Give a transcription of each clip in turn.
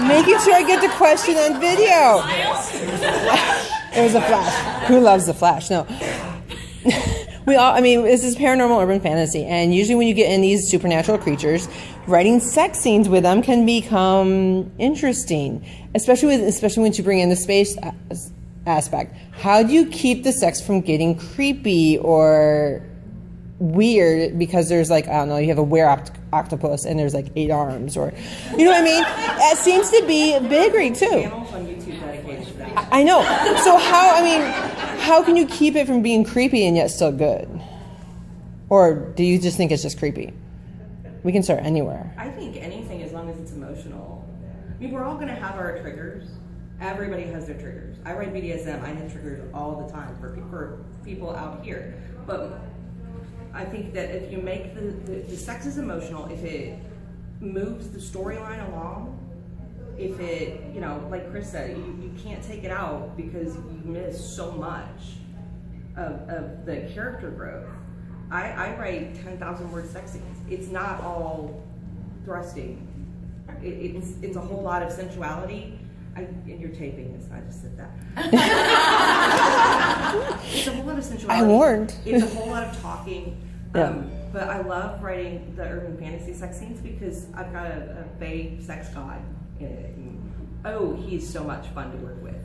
Making sure I get the question on video. It was a Flash. Who loves the Flash? No. This is paranormal urban fantasy, and usually when you get in these supernatural creatures, writing sex scenes with them can become interesting, especially once you bring in the space aspect. How do you keep the sex from getting creepy or weird because there's like, I don't know, you have a octopus and there's like 8 arms, or you know what I mean? It seems to be bigger too. Channels on YouTube dedicated to that. I know. So how can you keep it from being creepy and yet still good? Or do you just think it's just creepy? We can start anywhere. I think anything, as long as it's emotional. I mean, we're all going to have our triggers. Everybody has their triggers. I write BDSM. I have triggers all the time for people out here. But I think that if you make the sex is emotional, if it moves the storyline along, if it, like Chris said, you can't take it out because you miss so much of the character growth. I write 10,000 word sex scenes. It's not all thrusting. It's a whole lot of sensuality. And you're taping this, I just said that. It's a whole lot of sensuality. I warned. It's a whole lot of talking. Yeah. But I love writing the urban fantasy sex scenes because I've got a fae sex god in it. And, he's so much fun to work with.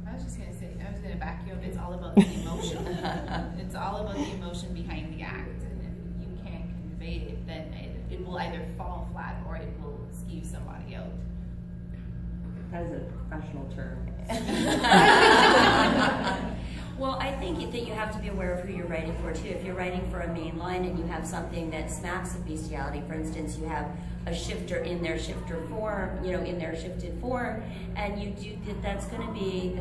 I was going to back you up. It's all about the emotion. It's all about the emotion behind the act. And if you can't convey it, then it will either fall flat or it will skew somebody out. That is a professional term. Well, I think that you have to be aware of who you're writing for, too. If you're writing for a main line and you have something that smacks of bestiality, for instance, you have a shifter in their shifter form, in their shifted form, and you do that's going to be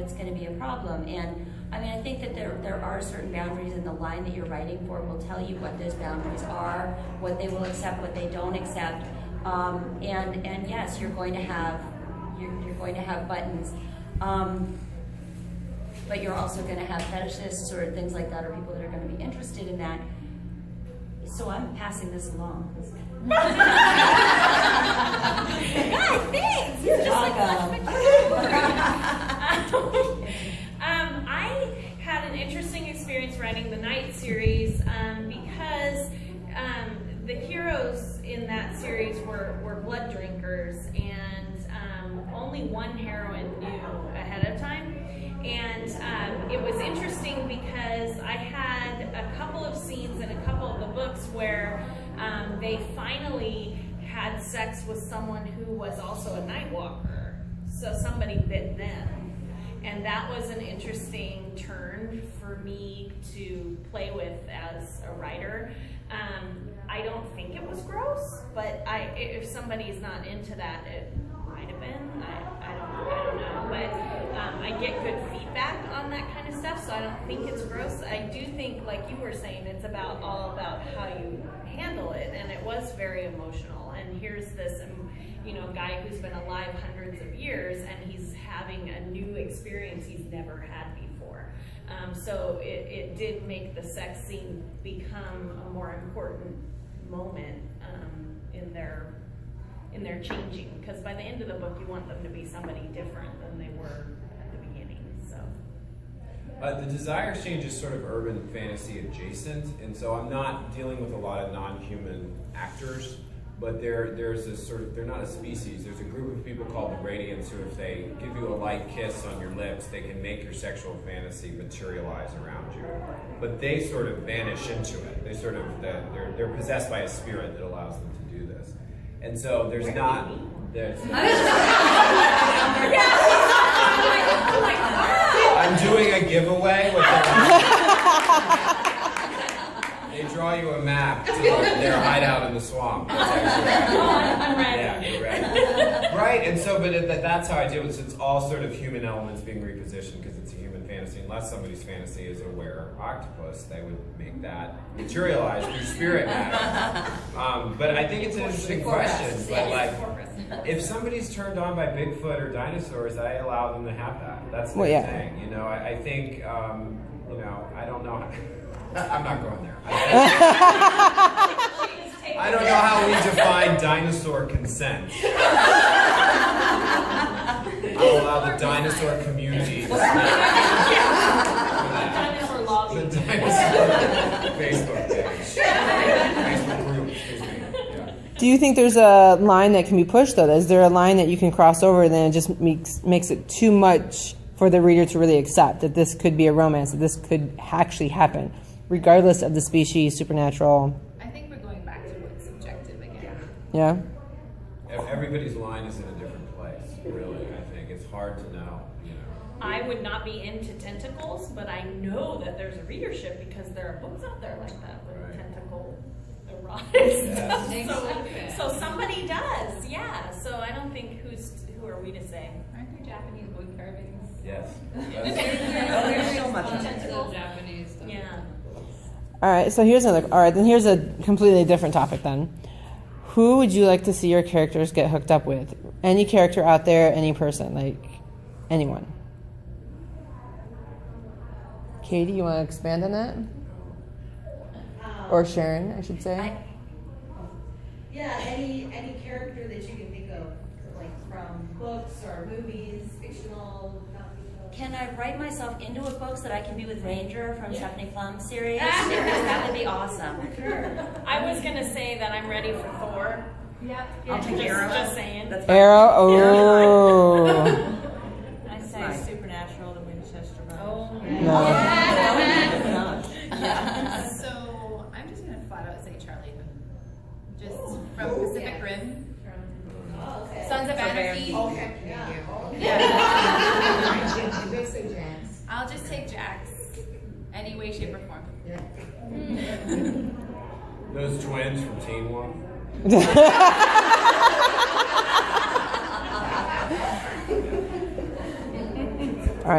a problem. And I think that there are certain boundaries, and the line that you're writing for will tell you what those boundaries are, what they will accept, what they don't accept. And yes, you're going to have buttons. But you're also going to have fetishists or things like that, or people that are going to be interested in that. So I'm passing this along. God, thanks. You're welcome. I had an interesting experience writing the Night series because the heroes in that series were blood drinkers, and only one heroine knew ahead of time. And it was interesting because I had a couple of scenes in a couple of the books where they finally had sex with someone who was also a night walker. So somebody bit them. And that was an interesting turn for me to play with as a writer. I don't think it was gross, but if somebody's not into that, it might have been. I don't know, but I get good feedback on that kind of stuff, so I don't think it's gross. I do think, like you were saying, it's all about how you handle it, and it was very emotional. And here's this, guy who's been alive hundreds of years, and he's having a new experience he's never had before. So it did make the sex scene become a more important moment in their changing, because by the end of the book you want them to be somebody different than they were at the beginning. So the Desire Exchange is sort of urban fantasy adjacent, and so I'm not dealing with a lot of non-human actors, but there's a sort of, they're not a species, there's a group of people called the Radiants who, if they give you a light kiss on your lips, they can make your sexual fantasy materialize around you. But they sort of vanish into it. They sort of, they're possessed by a spirit that allows them to do this. And so I'm doing a giveaway with they draw you a map to their hideout in the swamp. Yeah, you're right. Right, and so, but that's how I do it. It's all sort of human elements being repositioned because it's a human fantasy. Unless somebody's fantasy is a were-octopus, they would make that materialize through spirit matter. But I think it's an interesting question. But like, if somebody's turned on by Bigfoot or dinosaurs, I allow them to have that. That's the thing. I think, I don't know. I'm not going there. I don't know how we define dinosaur consent. I'll allow the dinosaur community to Dinosaur lobby. the dinosaur Facebook page. Facebook group, excuse me. Yeah. Do you think there's a line that can be pushed, though? Is there a line that you can cross over and then it just makes it too much for the reader to really accept that this could be a romance, that this could actually happen, regardless of the species, supernatural? I think we're going back to what's subjective again. Yeah? Everybody's line is in a different place, really, I think. It's hard to know, you know. I would not be into tentacles, but I know that there's a readership because there are books out there like that with Right. tentacle erotic stuff. Yes. So somebody does, yeah. So I don't think who are we to say? Aren't there Japanese wood carvings? Yes. There's so much of it. Japanese stuff. Yeah. All right, so here's another. All right, then here's a completely different topic then. Who would you like to see your characters get hooked up with? Any character out there, any person, like anyone. Katie, you want to expand on that? Or Sharon, I should say. Yeah, any character that you can think of, like from books or movies, fictional, non-fictional. Can I write myself into a book so that I can be with Ranger from Stephanie Plum's series? Because that would be awesome. I was gonna say that I'm ready for Thor. Yep. I'll take Arrow. Just saying. That's fine. Arrow. Oh. I say Fine. Supernatural, the Winchester Brothers. Oh. No. So I'm just gonna flat out say Charlie Hood. Just from Pacific Rim. Oh, okay. Sons of Anarchy. Okay, yeah. I'll just take Jax. Any way, shape, or form. Those twins from Teen Wolf.